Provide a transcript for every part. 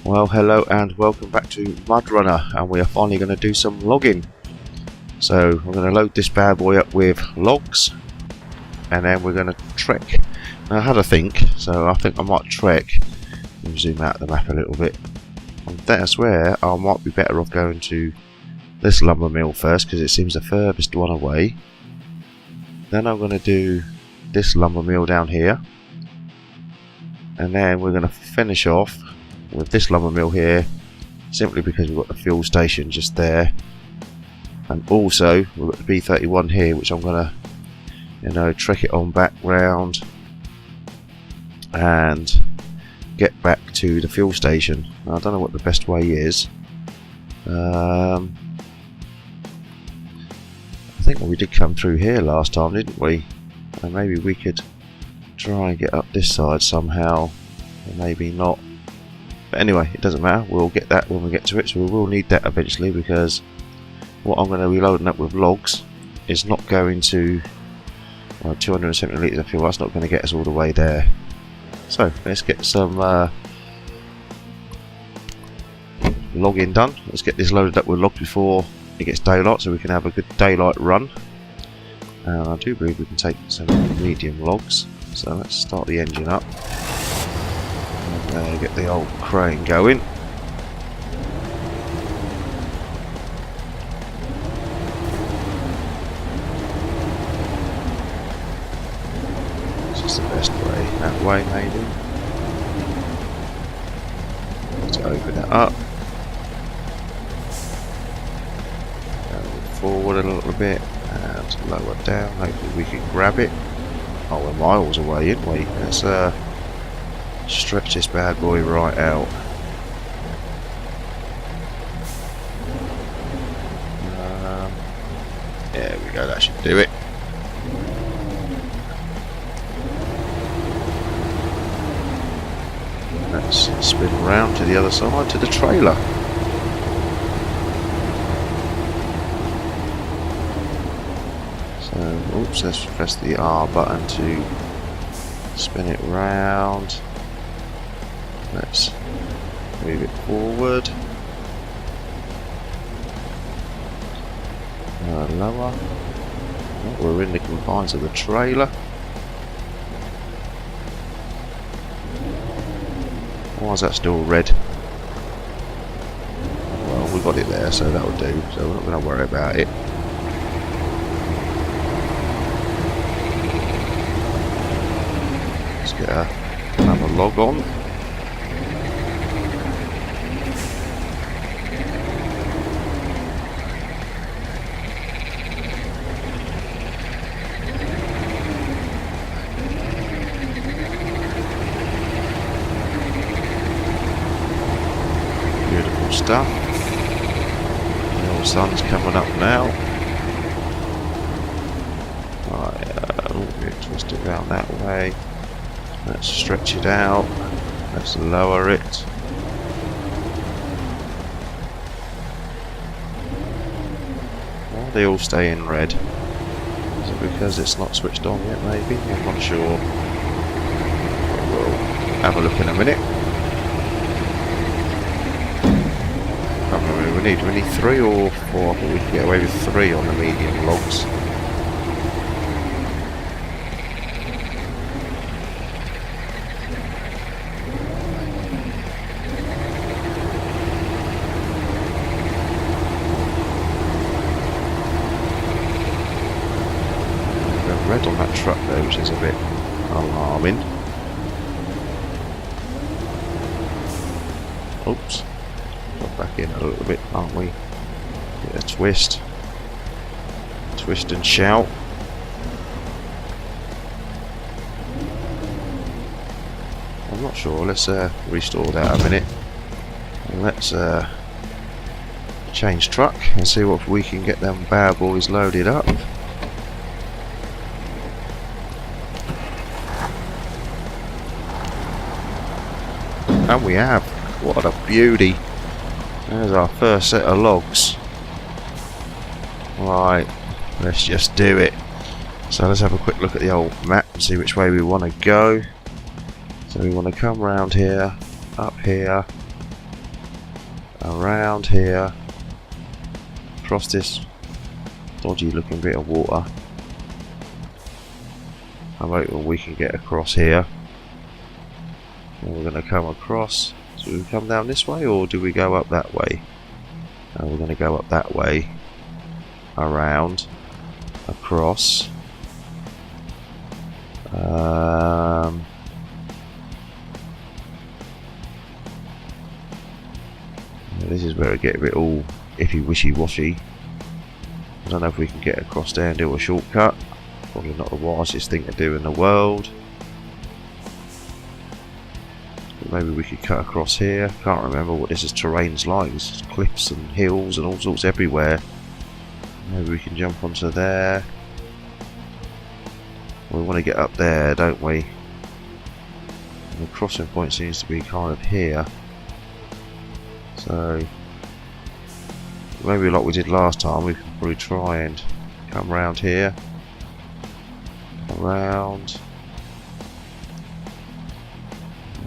Well, hello and welcome back to Mudrunner, and we are finally going to do some logging. So we're going to load this bad boy up with logs, and then we're going to trek. Now, I had a think, so I think I might trek. Let me zoom out the map a little bit. I swear I might be better off going to this lumber mill first, because it seems the furthest one away. Then I'm going to do this lumber mill down here, and then we're going to finish off with this lumber mill here, simply because we've got the fuel station just there, and also we've got the B31 here, which I'm gonna, trek it on back round and get back to the fuel station. Now, I don't know what the best way is. I think we did come through here last time, didn't we? And maybe we could try and get up this side somehow, or maybe not. But anyway, it doesn't matter, we'll get that when we get to it, so we will need that eventually, because what I'm going to be loading up with logs is not going to, 270 litres of fuel, that's not going to get us all the way there. So, let's get some logging done. Let's get this loaded up with logs before it gets daylight, so we can have a good daylight run. And I do believe we can take some medium logs, so let's start the engine up. Get the old crane going. This is the best way. That way, maybe. Let's open it up. Go forward a little bit and lower down. Hopefully we can grab it. Oh, we're miles away, aren't we? Let's stretch this bad boy right out. There we go, that should do it. Let's spin around to the other side, to the trailer. So, oops, let's press the R button to spin it round. Let's move it forward. Lower. Oh, we're in the confines of the trailer. Why is that still red? Well, we got it there, so that'll do. So we're not going to worry about it. Let's get another log on. Stuff. The old sun's coming up now. Right, twist it around that way. Let's stretch it out. Let's lower it. Why do they all stay in red? Is it because it's not switched on yet, maybe? I'm not sure. We'll have a look in a minute. We need 3 or 4. I think we can get away with 3 on the medium logs. We've got red on that truck though, which is a bit alarming. Oops. Back in a little bit, aren't we? Get a twist and shout. I'm not sure. Let's restore that a minute, and let's change truck and see what we can get them bad boys loaded up. And we have. What a beauty. There's our first set of logs. Right, let's just do it. So let's have a quick look at the old map and see which way we want to go. So we want to come round here, up here, around here, across this dodgy looking bit of water. I'm hoping we can get across here. And we're going to come across. Do we come down this way or do we go up that way? No, we're going to go up that way, around, across. This is where I get a bit all iffy wishy-washy. I don't know if we can get across there and do a shortcut. Probably not the wisest thing to do in the world. But maybe we could cut across here. Can't remember what this is terrain's like. There's cliffs and hills and all sorts everywhere. Maybe we can jump onto there. We want to get up there, don't we? And the crossing point seems to be kind of here. So maybe like we did last time, we can probably try and come round here. Around.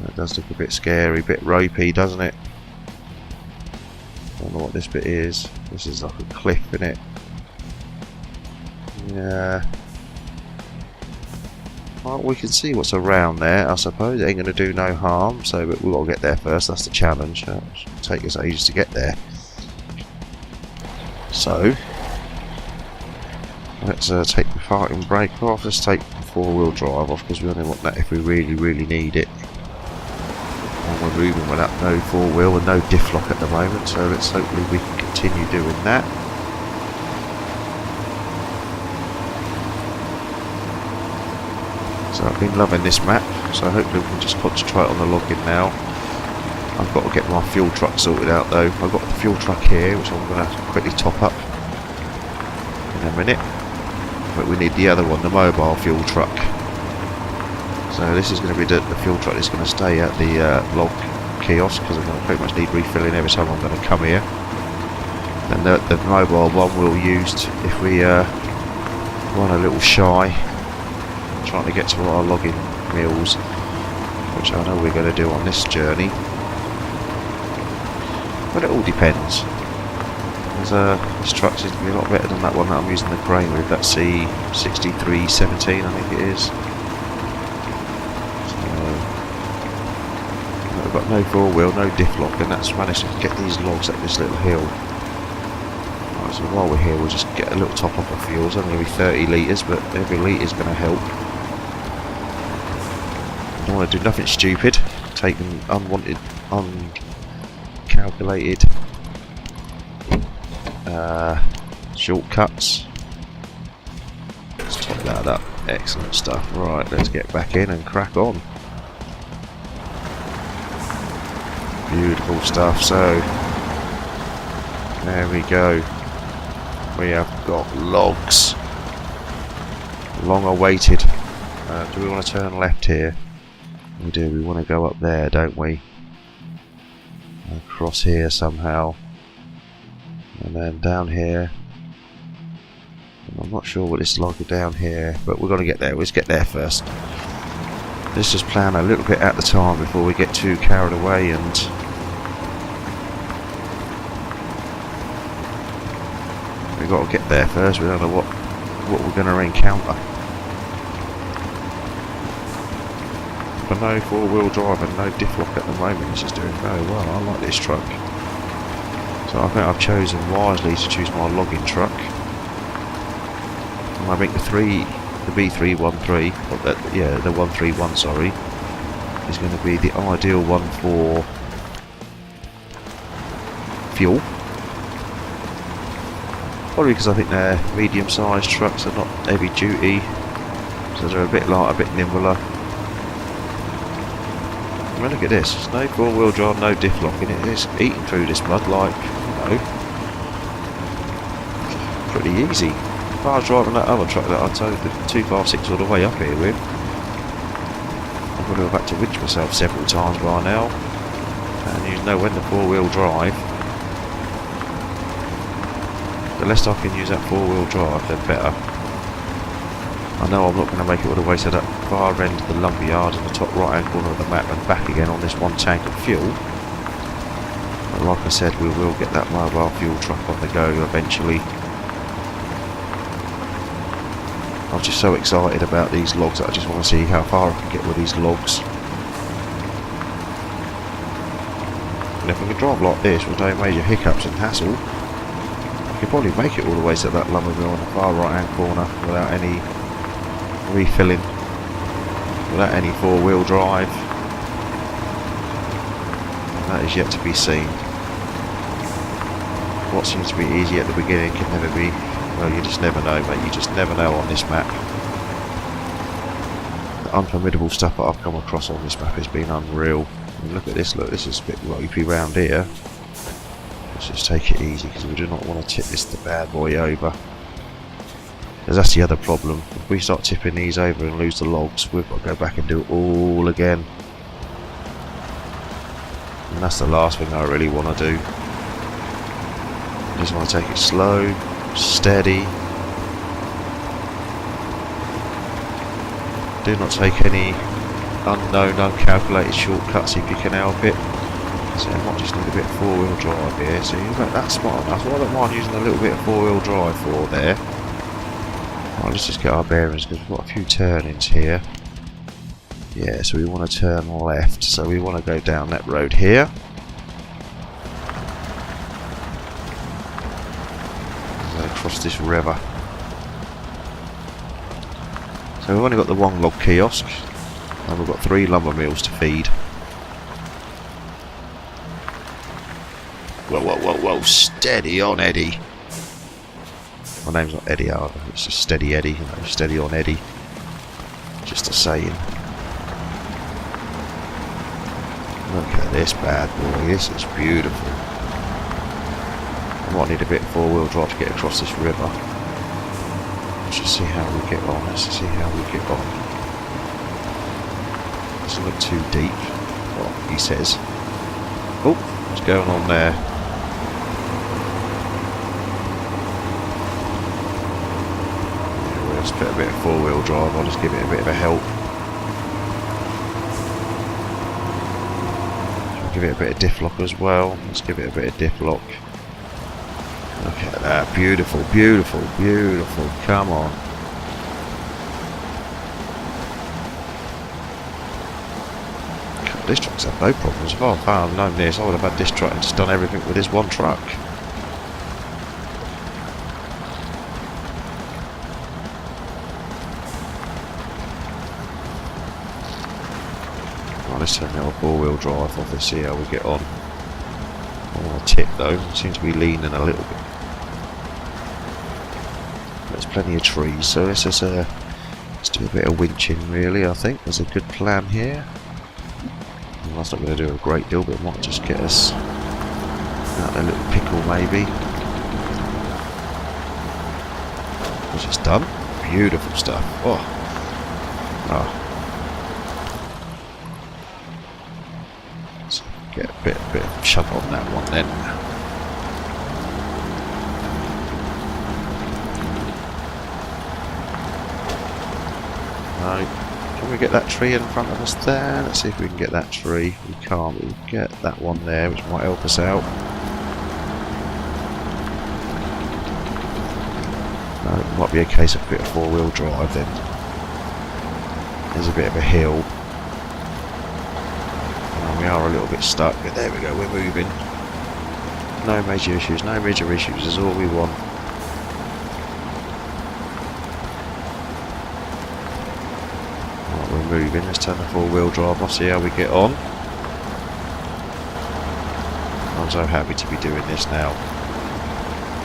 That does look a bit scary, a bit ropey, doesn't it? Don't know what this bit is. This is like a cliff, isn't it? Yeah. Well, we can see what's around there, I suppose. It ain't going to do no harm, so but we've got to get there first. That's the challenge. It'll take us ages to get there. So, let's take the parking brake off. Let's take the four-wheel drive off because we only want that if we really, really need it. And we're moving without no four-wheel and no diff lock at the moment, so let's hopefully we can continue doing that. So I've been loving this map, so hopefully we can just concentrate on the logging now. I've got to get my fuel truck sorted out though. I've got the fuel truck here, which I'm going to quickly top up in a minute. But we need the other one, the mobile fuel truck. So this is going to be the fuel truck that's going to stay at the log kiosk, because I'm going to pretty much need refilling every time I'm going to come here. And the mobile one we'll use if we run a little shy, trying to get to our logging mills, which I know we're going to do on this journey. But it all depends. This truck seems to be a lot better than that one that I'm using the crane with. That's C6317, I think it is. So, I've got no four-wheel, no diff lock, and that's managed to get these logs up this little hill. Right, so while we're here, we'll just get a little top up of fuel. It's only going to be 30 litres, but every litre is going to help. I don't want to do nothing stupid, taking unwanted, uncalculated shortcuts. Let's top that up. Excellent stuff. Right, let's get back in and crack on. Beautiful stuff. So there we go. We have got logs. Long awaited. Do we want to turn left here? We do. We want to go up there, don't we? Across here somehow. And then down here. I'm not sure what this log is down here, but we're going to get there. Let's get there first. Let's just plan a little bit at the time before we get too carried away and we've got to get there first. We don't know what we're going to encounter. But no four-wheel drive and no diff lock at the moment. This is doing very well. I like this truck. So I think I've chosen wisely to choose my logging truck. And I think the B313, or the 131, sorry, is going to be the ideal one for fuel. Probably because I think they're medium-sized trucks, they're not heavy duty, so they're a bit lighter, a bit nimbler. I mean, look at this, there's no four-wheel drive, no diff lock in it. It's eating through this mud like, you know, pretty easy. If I was driving that other truck that I towed the 256 all the way up here with, I would have had to winch myself several times by now. And you know when the four-wheel drive, the less I can use that four-wheel drive, the better. I know I'm not going to make it all the way to that far end of the lumberyard in the top right hand corner of the map and back again on this one tank of fuel. But like I said, we will get that mobile fuel truck on the go eventually. I'm just so excited about these logs that I just want to see how far I can get with these logs. And if I could drive like this with no major hiccups and hassle, I could probably make it all the way to that lumber mill on the far right hand corner without any refilling, without any four-wheel drive. That is yet to be seen. What seems to be easy at the beginning can never be. Well, you just never know, mate. You just never know on this map. The unformidable stuff that I've come across on this map has been unreal. I mean, look at this. Look, this is a bit ropey round here. Let's just take it easy because we do not want to tip this bad boy over. Because that's the other problem. If we start tipping these over and lose the logs, we've got to go back and do it all again. And that's the last thing I really want to do. I just want to take it slow, steady. Do not take any unknown, uncalculated shortcuts if you can help it. So I might just need a bit of four-wheel drive here. So that's smart enough. What I don't mind using a little bit of four-wheel drive for there. Right, let's just get our bearings because we've got a few turnings here. Yeah, so we want to turn left. So we want to go down that road here. Across this river. So we've only got the one log kiosk and we've got 3 lumber mills to feed. Whoa, whoa, whoa, whoa, steady on Eddie. My name's not Eddie either, it's just Steady Eddie, you know, steady on Eddie. Just a saying. Look at this bad boy, this is beautiful. I might need a bit of four-wheel drive to get across this river. Let's just see how we get on. Let's see how we get on. Doesn't look too deep. Well, he says. Oh, what's going on there? Yeah, we'll just put a bit of four-wheel drive. I'll just give it a bit of a help. Give it a bit of diff lock as well. Let's give it a bit of diff lock. Look at that, beautiful, beautiful, beautiful, come on. God, this truck's had no problems. If I'd known this, I would have had this truck and just done everything with this one truck. Right, let's turn the old four-wheel drive off, let's see how we get on. I want to tip though, it seems to be leaning a little bit. There's plenty of trees, so let's do a bit of winching really, I think. There's a good plan here. Well, that's not going to do a great deal, but it might just get us out of a little pickle maybe. Which is done. Beautiful stuff. Oh. Let's get a bit of shove on that one then. Can we get that tree in front of us there? Let's see if we can get that tree. We can't. We'll get that one there, which might help us out. No, it might be a case of a bit of four-wheel drive then. There's a bit of a hill. And we are a little bit stuck, but there we go, we're moving. No major issues, no major issues is all we want. We're moving, let's turn the four-wheel drive off, see how we get on. I'm so happy to be doing this now.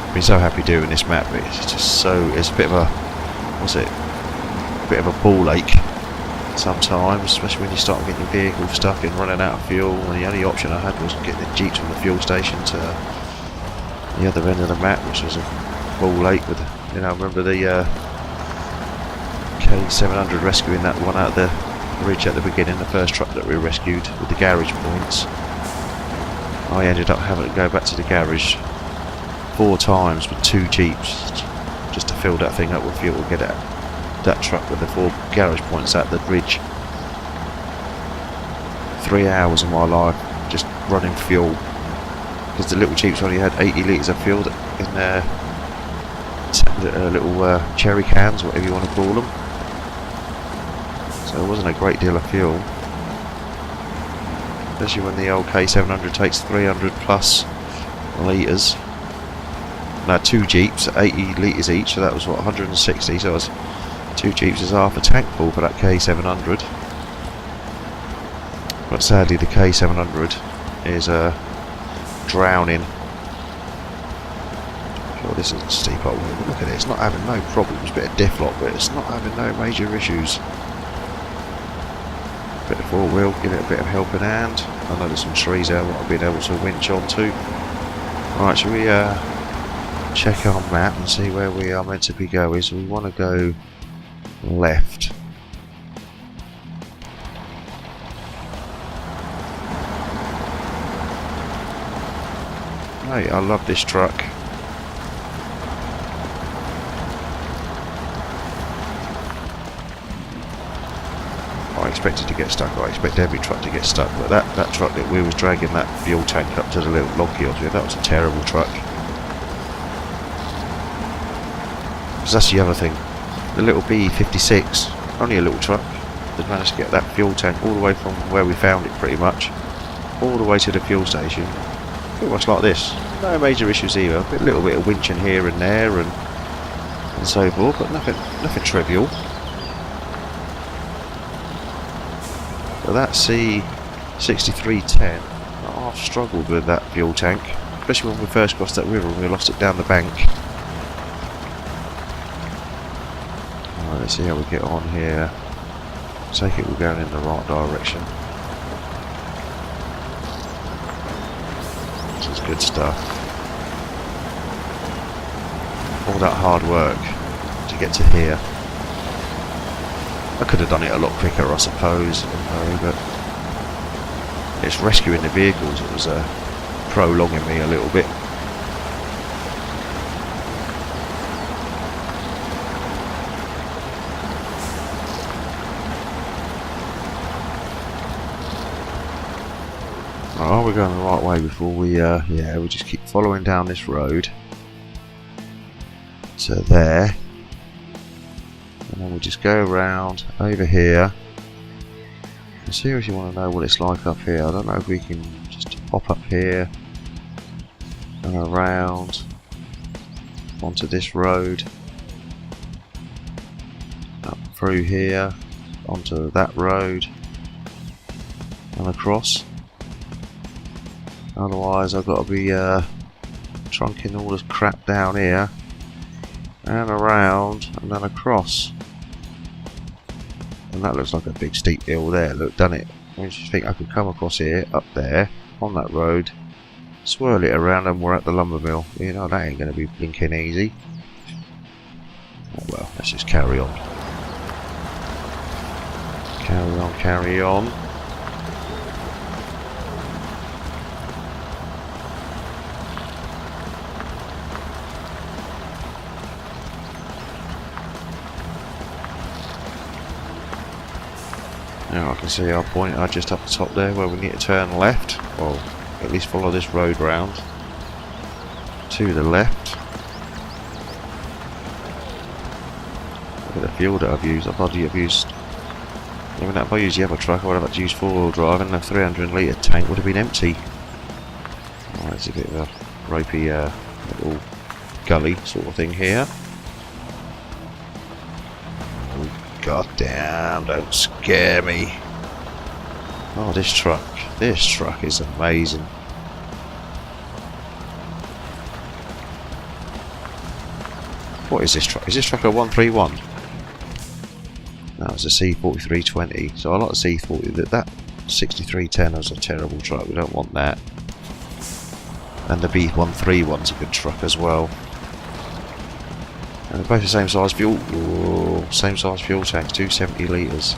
I've been so happy doing this map, but it's just so, it's a bit of a, what's it, a bit of a ball ache sometimes, especially when you start getting your vehicle stuck and running out of fuel, and the only option I had was getting the jeeps from the fuel station to the other end of the map, which was a ball ache with, you know, I remember the K700 rescuing that one out of the ridge at the beginning, the first truck that we rescued with the garage points. I ended up having to go back to the garage 4 times with 2 jeeps just to fill that thing up with fuel, get it, that truck with the 4 garage points at the ridge. 3 hours of my life just running fuel because the little Jeeps only had 80 litres of fuel in their little cherry cans, whatever you want to call them. So it wasn't a great deal of fuel, especially when the old K700 takes 300 plus litres. Now 2 Jeeps at 80 litres each, so that was what, 160, so it was 2 Jeeps is half a tank full for that K700. But sadly the K700 is drowning. Sure, this is a steep up. Look at it, it's not having no problems. Bit of diff lock, but it's not having no major issues. Bit of 4-wheel, give it a bit of helping hand. I know there's some trees there that I've been able to winch onto. Right, shall we check our map and see where we are meant to be going? So we want to go left. Hey, I love this truck. I expected to get stuck. I expect every truck to get stuck, but that truck that we was dragging that fuel tank up to the little log kiosk with, that was a terrible truck. Because that's the other thing. The little ep16, only a little truck, has managed to get that fuel tank all the way from where we found it pretty much, all the way to the fuel station. Pretty much like this. No major issues either. A little bit of winching here and there and so forth, but nothing trivial. But that C6310, I've struggled with that fuel tank, especially when we first crossed that river and we lost it down the bank. Right, let's see how we get on here. Take it we're going in the right direction. This is good stuff. All that hard work to get to here. I could have done it a lot quicker, I suppose, but it's rescuing the vehicles that was prolonging me a little bit. Oh, we're going the right way before we, yeah, we just keep following down this road to there. And then we just go around over here. I seriously want to know what it's like up here. I don't know if we can just hop up here and around onto this road, up through here onto that road and across. Otherwise I've got to be trunking all this crap down here and around and then across. And that looks like a big steep hill there. Look, done it. I just think I could come across here, up there, on that road, swirl it around and we're at the lumber mill. You know, that ain't going to be blinking easy. Oh well, let's just carry on. Carry on, carry on. Now I can see our pointer just up the top there where we need to turn left, or at least follow this road round to the left. Look at the fuel that I've used. I've used, even if I used the other truck, I would have had to use 4-wheel drive and the 300 litre tank would have been empty. Oh, it's a bit of a ropey little gully sort of thing here. God damn, don't scare me. Oh, this truck is amazing. What is this truck? Is this truck a 131? No, it's a C4320. So I like the C40. That 6310 is a terrible truck. We don't want that. And the B131's a good truck as well. And they're both the same size fuel. Whoa, same size fuel tanks, 270 litres.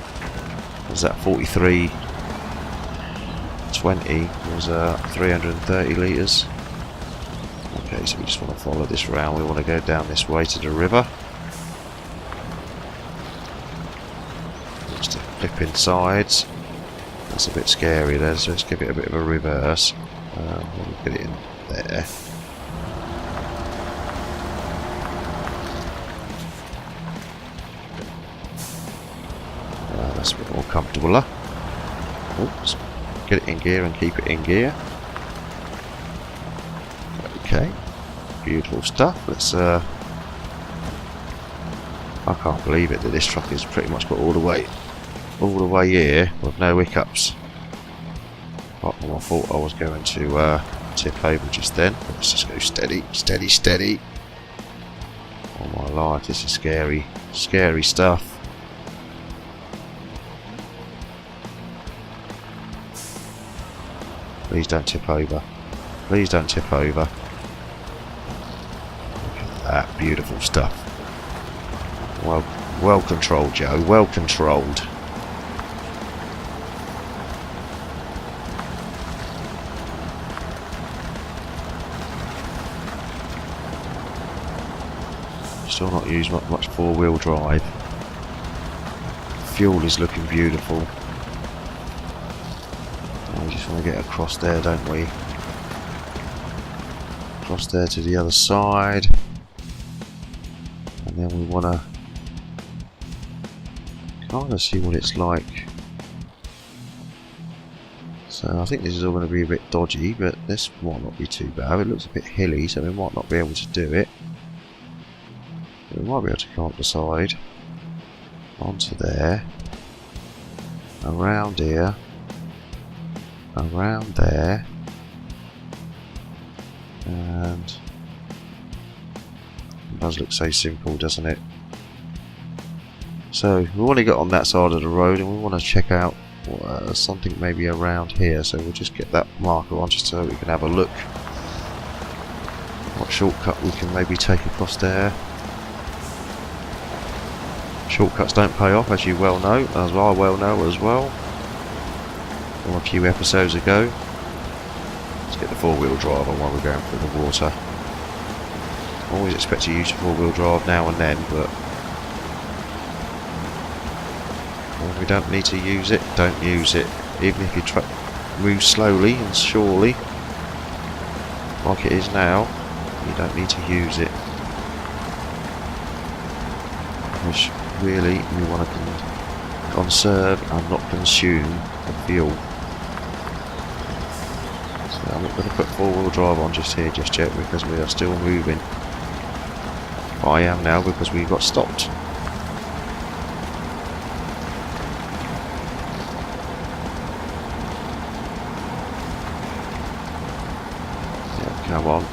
Was that 4320 was 330 litres. Okay, so we just want to follow this round. We want to go down this way to the river. Just to flip in sides. That's a bit scary there, so let's give it a bit of a reverse. We'll get it in there. That's a bit more comfortable. Oops. Get it in gear and keep it in gear. Okay. Beautiful stuff. Let's I can't believe it that this truck has pretty much got all the way here with no hiccups. Apart from I thought I was going to tip over just then. Let's just go steady, steady, steady. Oh my life, this is scary, scary stuff. Please don't tip over. Please don't tip over. Look at that beautiful stuff. Well controlled, Joe. Well controlled. Still not used much four-wheel drive. Fuel is looking beautiful. We just want to get across there, don't we? Across there to the other side. And then we want to kind of see what it's like. So I think this is all going to be a bit dodgy, but this might not be too bad. It looks a bit hilly, so we might not be able to do it. We might be able to come up the side, onto there, around here, around there, and it does look so simple, doesn't it? So we want to get on that side of the road, and we want to check out something maybe around here. So we'll just get that marker on just so we can have a look what shortcut we can maybe take across there. Shortcuts don't pay off, as you well know, as I well know as well, from a few episodes ago. Let's get the four-wheel drive on while we're going through the water. I always expect to use four-wheel drive now and then, but when we don't need to use it, don't use it. Even if you move slowly and surely, like it is now, you don't need to use it. Because really, we want to conserve and not consume the fuel. So I'm not going to put four-wheel drive on just here just yet because we are still moving. But I am now because we got stopped. Yeah, come on.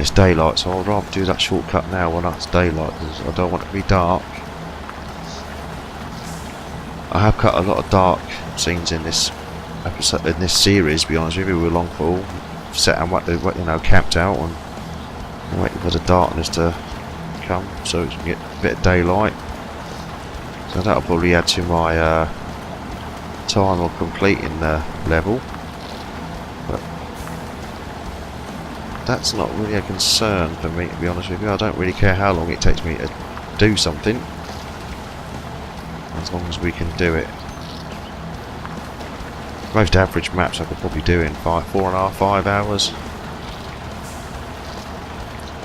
It's daylight, so I'd rather do that shortcut now when it's daylight because I don't want it to be dark. I have cut a lot of dark scenes in this episode, in this series. To be honest with you, with Longfall, set and camped out and waiting for the darkness to come so we can get a bit of daylight. So that'll probably add to my time of completing the level. That's not really a concern for me, to be honest with you. I don't really care how long it takes me to do something, as long as we can do it. Most average maps I could probably do in 4.5, 5 hours.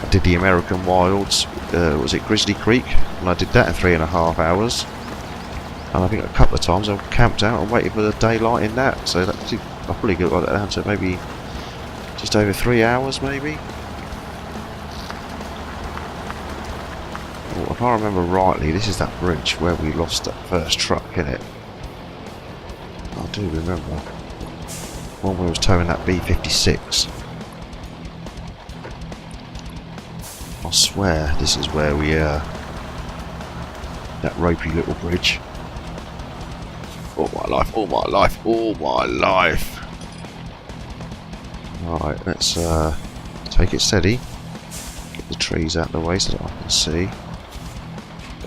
I did the American Wilds, was it Grizzly Creek? And I did that in 3.5 hours. And I think a couple of times I camped out and waited for the daylight in that. So that, I probably got that down to maybe just over 3 hours, maybe. Well, if I remember rightly, this is that bridge where we lost that first truck, isn't it? I do remember. When we was towing that B56. I swear this is where we that ropey little bridge. All my life, all my life, all my life. Alright, let's take it steady. Get the trees out of the way so that I can see.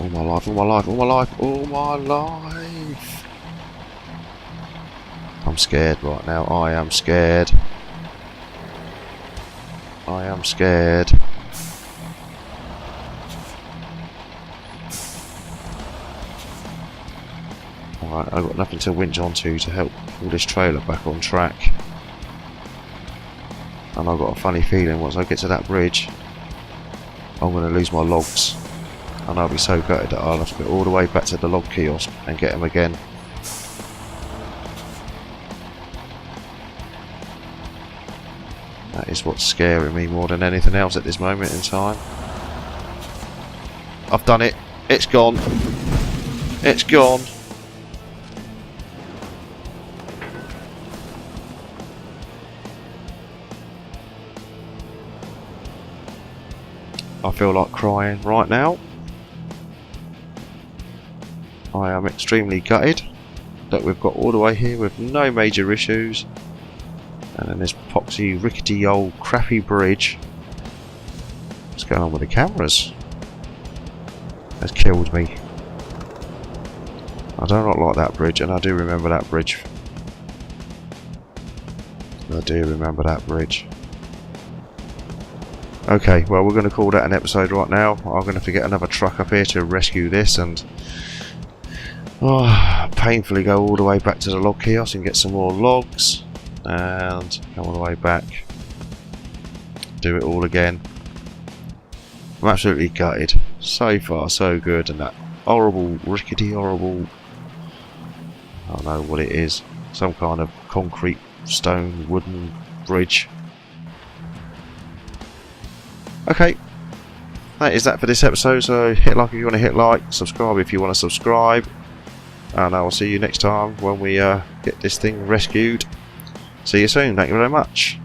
All my life, all my life, all my life, all my life. I'm scared right now. I am scared. I am scared. Alright, I've got nothing to winch onto to help pull this trailer back on track. And I've got a funny feeling once I get to that bridge, I'm going to lose my logs. And I'll be so gutted that I'll have to go all the way back to the log kiosk and get them again. That is what's scaring me more than anything else at this moment in time. I've done it. It's gone. It's gone. I feel like crying right now. I am extremely gutted that we've got all the way here with no major issues, and then this poxy, rickety old crappy bridge. What's going on with the cameras? Has killed me. I do not like that bridge, and I do remember that bridge. I do remember that bridge. Okay, well, we're going to call that an episode right now. I'm going to have to get another truck up here to rescue this and painfully go all the way back to the log kiosk and get some more logs and come all the way back. Do it all again. I'm absolutely gutted. So far, so good, and that horrible, rickety, horrible, I don't know what it is. Some kind of concrete, stone, wooden bridge. Okay, that is that for this episode. So hit like if you want to hit like, subscribe if you want to subscribe, and I will see you next time when we get this thing rescued. See you soon. Thank you very much.